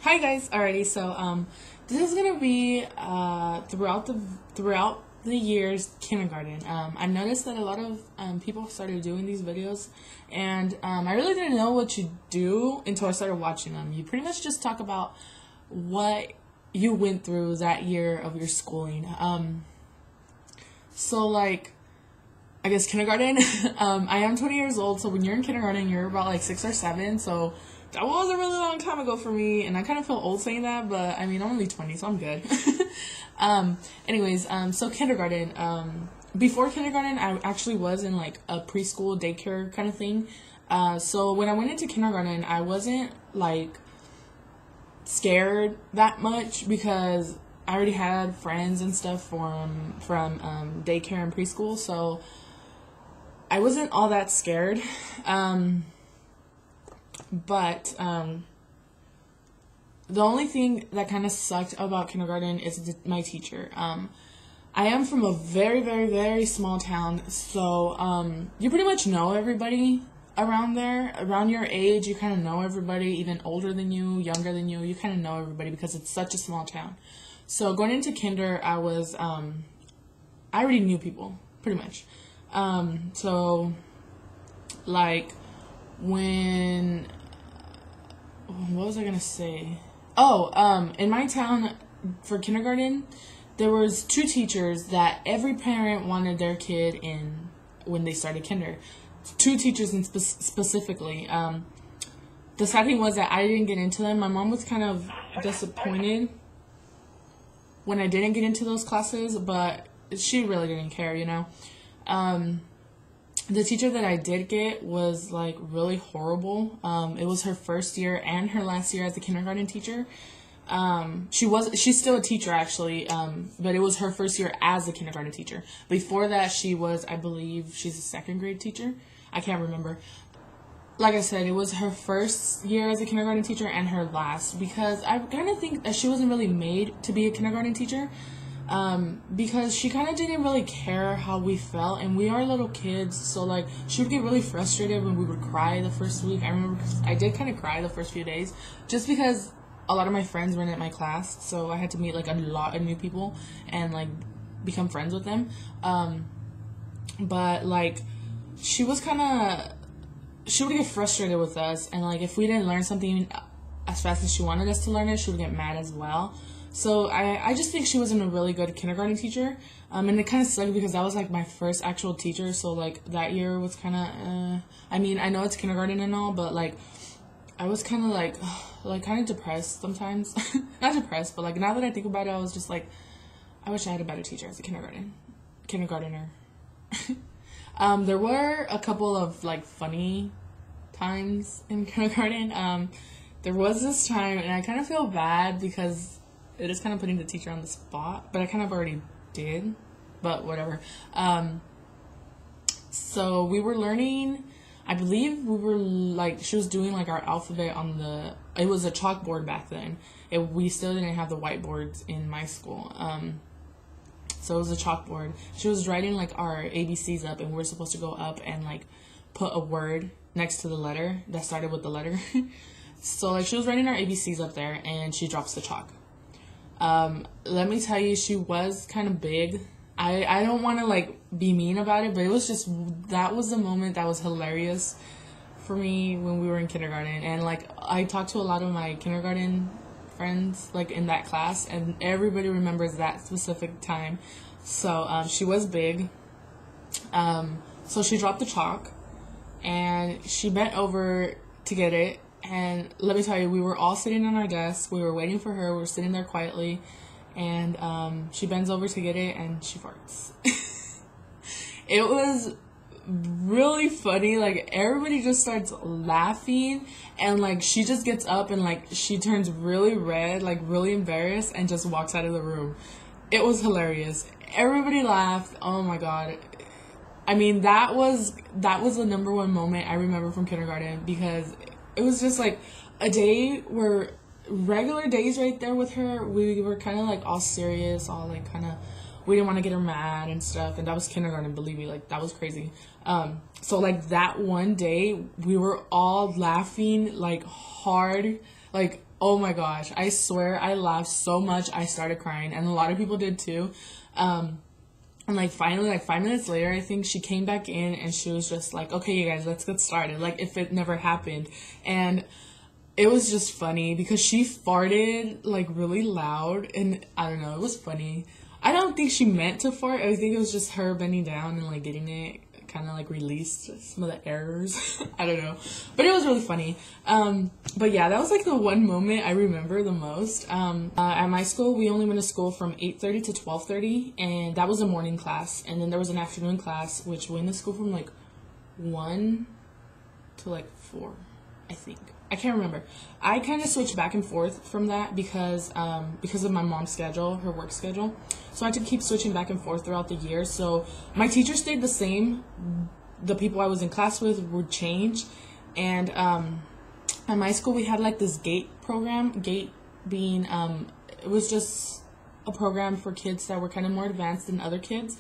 Hi guys. Alrighty, so this is gonna be throughout the years kindergarten. I noticed that a lot of people started doing these videos, and I really didn't know what you do until I started watching them. You pretty much just talk about what you went through that year of your schooling. So like, I guess kindergarten. I am 20 years old, so when you're in kindergarten, you're about like 6 or 7. So that was a really long time ago for me, and I kind of feel old saying that, but I mean, I'm only 20, so I'm good. So kindergarten. Before kindergarten, I actually was in like a preschool daycare kind of thing. So when I went into kindergarten, I wasn't like scared that much because I already had friends and stuff from daycare and preschool, so I wasn't all that scared. But the only thing that kind of sucked about kindergarten is my teacher. I am from a very, very, very small town, so you pretty much know everybody around there. Around your age, you kind of know everybody, even older than you, younger than you kind of know everybody because it's such a small town. So going into kinder, I already knew people, pretty much. So like when, what was I gonna say? In my town for kindergarten, there was 2 teachers that every parent wanted their kid in when they started kinder. 2 teachers specifically. The sad thing was that I didn't get into them. My mom was kind of disappointed when I didn't get into those classes, but she really didn't care, you know. The teacher that I did get was like really horrible. It was her first year and her last year as a kindergarten teacher. She's still a teacher actually, but it was her first year as a kindergarten teacher. Before that, I believe she's a 2nd grade teacher. I can't remember. Like I said, it was her first year as a kindergarten teacher and her last, because I kind of think that she wasn't really made to be a kindergarten teacher. Because she kind of didn't really care how we felt, and we are little kids, so like she would get really frustrated when we would cry the first week. I remember I did kind of cry the first few days just because a lot of my friends weren't at my class, so I had to meet like a lot of new people and like become friends with them. But like she would get frustrated with us, and like if we didn't learn something as fast as she wanted us to learn it, she would get mad as well. So I just think she wasn't a really good kindergarten teacher. And it kind of sucked because that was like my first actual teacher. So like that year was kind of, I mean, I know it's kindergarten and all, but like I was kind of like kind of depressed sometimes. Not depressed, but like now that I think about it, I was just like, I wish I had a better teacher as a kindergartner. There were a couple of like funny times in kindergarten. There was this time, and I kind of feel bad because it is kind of putting the teacher on the spot, but I kind of already did, but whatever. So we were learning, I believe we were like, she was doing like our alphabet it was a chalkboard back then. We still didn't have the whiteboards in my school. So it was a chalkboard. She was writing like our ABCs up, and we were supposed to go up and like put a word next to the letter that started with the letter. So like she was writing our ABCs up there, and she drops the chalk. Let me tell you, she was kind of big. I don't want to like be mean about it, but that was the moment that was hilarious for me when we were in kindergarten. And like I talked to a lot of my kindergarten friends like in that class, and everybody remembers that specific time. So she was big. So she dropped the chalk, and she bent over to get it. And let me tell you, we were all sitting on our desks. We were waiting for her. We were sitting there quietly. And she bends over to get it, and she farts. It was really funny. Like, everybody just starts laughing. And, like, she just gets up and, like, she turns really red, like, really embarrassed, and just walks out of the room. It was hilarious. Everybody laughed. Oh, my God. I mean, that was the number one moment I remember from kindergarten, because it was just like a day where regular days right there with her, we were kind of like all serious, all like kind of, we didn't want to get her mad and stuff, and that was kindergarten, believe me, like that was crazy. So like that one day we were all laughing like hard, like Oh my gosh, I swear I laughed so much I started crying, and a lot of people did too. And like finally, like 5 minutes later, I think she came back in and she was just like, okay, you guys, let's get started. Like if it never happened. And it was just funny because she farted like really loud, and I don't know, it was funny. I don't think she meant to fart. I think it was just her bending down and like getting it kind of like released some of the errors. I don't know, but it was really funny. But yeah, that was like the one moment I remember the most. At my school, we only went to school from 8:30 to 12:30, and that was a morning class. And then there was an afternoon class, which we went to school from like 1 to like 4, I think. I can't remember. I kind of switched back and forth from that because of my mom's schedule, her work schedule. So I had to keep switching back and forth throughout the year. So my teachers stayed the same. The people I was in class with would change. And at my school, we had like this GATE program. GATE being, it was just a program for kids that were kind of more advanced than other kids.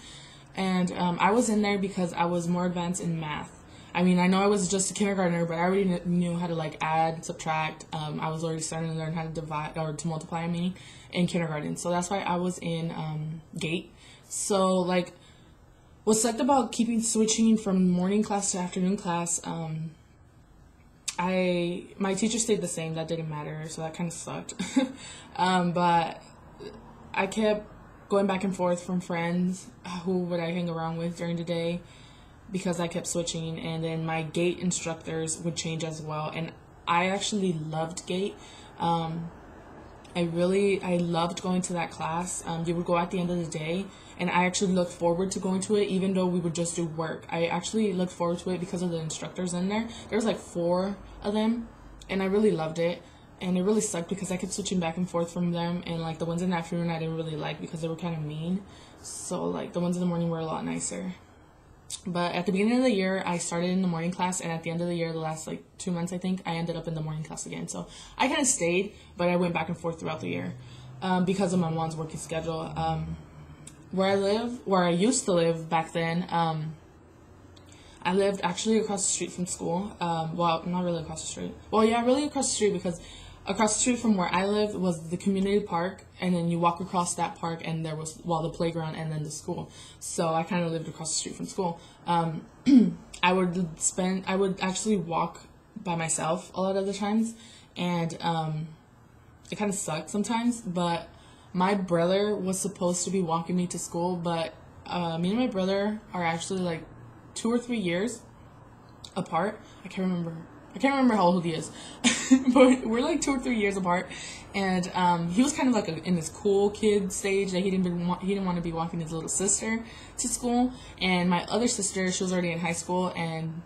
And I was in there because I was more advanced in math. I mean, I know I was just a kindergartner, but I already knew how to like add, subtract. I was already starting to learn how to divide or to multiply, in kindergarten. So that's why I was in GATE. So like, what sucked about switching from morning class to afternoon class, my teacher stayed the same. That didn't matter, so that kind of sucked. But I kept going back and forth from friends who would I hang around with during the day, because I kept switching, and then my GATE instructors would change as well. And I actually loved GATE. I loved going to that class. You would go at the end of the day, and I actually looked forward to going to it, even though we would just do work. I actually looked forward to it because of the instructors in there. There was like 4 of them, and I really loved it. And it really sucked because I kept switching back and forth from them, and like the ones in the afternoon I didn't really like because they were kind of mean. So like the ones in the morning were a lot nicer. But at the beginning of the year, I started in the morning class, and at the end of the year, the last like 2 months, I think, I ended up in the morning class again. So I kind of stayed, but I went back and forth throughout the year because of my mom's working schedule. Where I used to live back then, I lived actually across the street from school. Well, not really across the street. Well, yeah, really across the street, because across the street from where I lived was the community park, and then you walk across that park, and there was, the playground and then the school. So I kind of lived across the street from school. I would actually walk by myself a lot of the times, and it kind of sucked sometimes, but my brother was supposed to be walking me to school, but me and my brother are actually like 2 or 3 years apart. I can't remember how old he is, but we're like 2 or 3 years apart. And he was kind of like in this cool kid stage that he didn't want to be walking his little sister to school. And my other sister, she was already in high school. And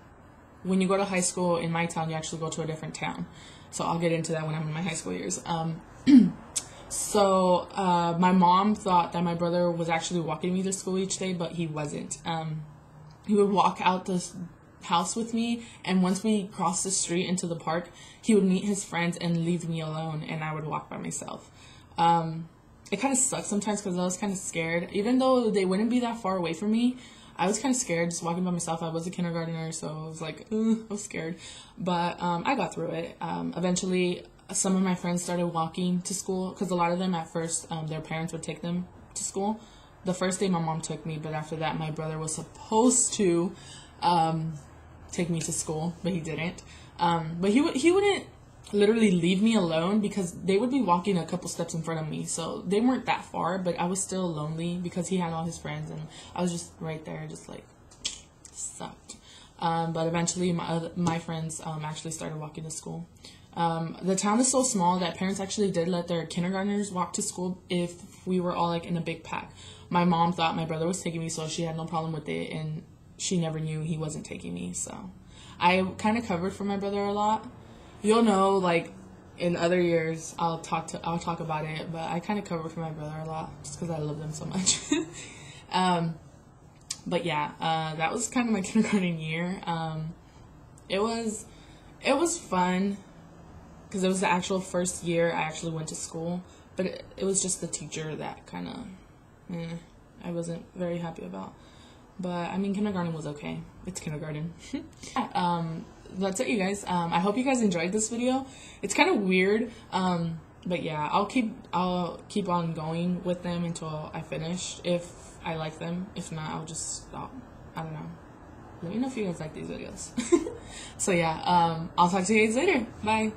when you go to high school in my town, you actually go to a different town. So I'll get into that when I'm in my high school years. So my mom thought that my brother was actually walking me to school each day, but he wasn't. He would walk out the house with me, and once we crossed the street into the park, he would meet his friends and leave me alone, and I would walk by myself. It kind of sucked sometimes because I was kind of scared. Even though they wouldn't be that far away from me, I was kind of scared just walking by myself. I was a kindergartner, so I was like, I was scared. But I got through it. Eventually, some of my friends started walking to school, because a lot of them at first, their parents would take them to school. The first day my mom took me, but after that my brother was supposed to take me to school, but he didn't. But he wouldn't literally leave me alone, because they would be walking a couple steps in front of me, so they weren't that far, but I was still lonely because he had all his friends, and I was just right there, just like, sucked. But eventually my friends actually started walking to school. The town is so small that parents actually did let their kindergartners walk to school if we were all like in a big pack. My mom thought my brother was taking me, so she had no problem with it, and she never knew he wasn't taking me. So I kind of covered for my brother a lot. You'll know, like, in other years I'll talk about it, but I kind of covered for my brother a lot just because I love them so much. But yeah, that was kind of my kindergarten year. It was fun because it was the actual first year I actually went to school, but it was just the teacher that kind of I wasn't very happy about. But I mean, kindergarten was okay. It's kindergarten. that's it, you guys. I hope you guys enjoyed this video. It's kind of weird, but yeah, I'll keep on going with them until I finish, if I like them. If not, I'll just stop. I don't know. Let me know if you guys like these videos. So yeah, I'll talk to you guys later. Bye.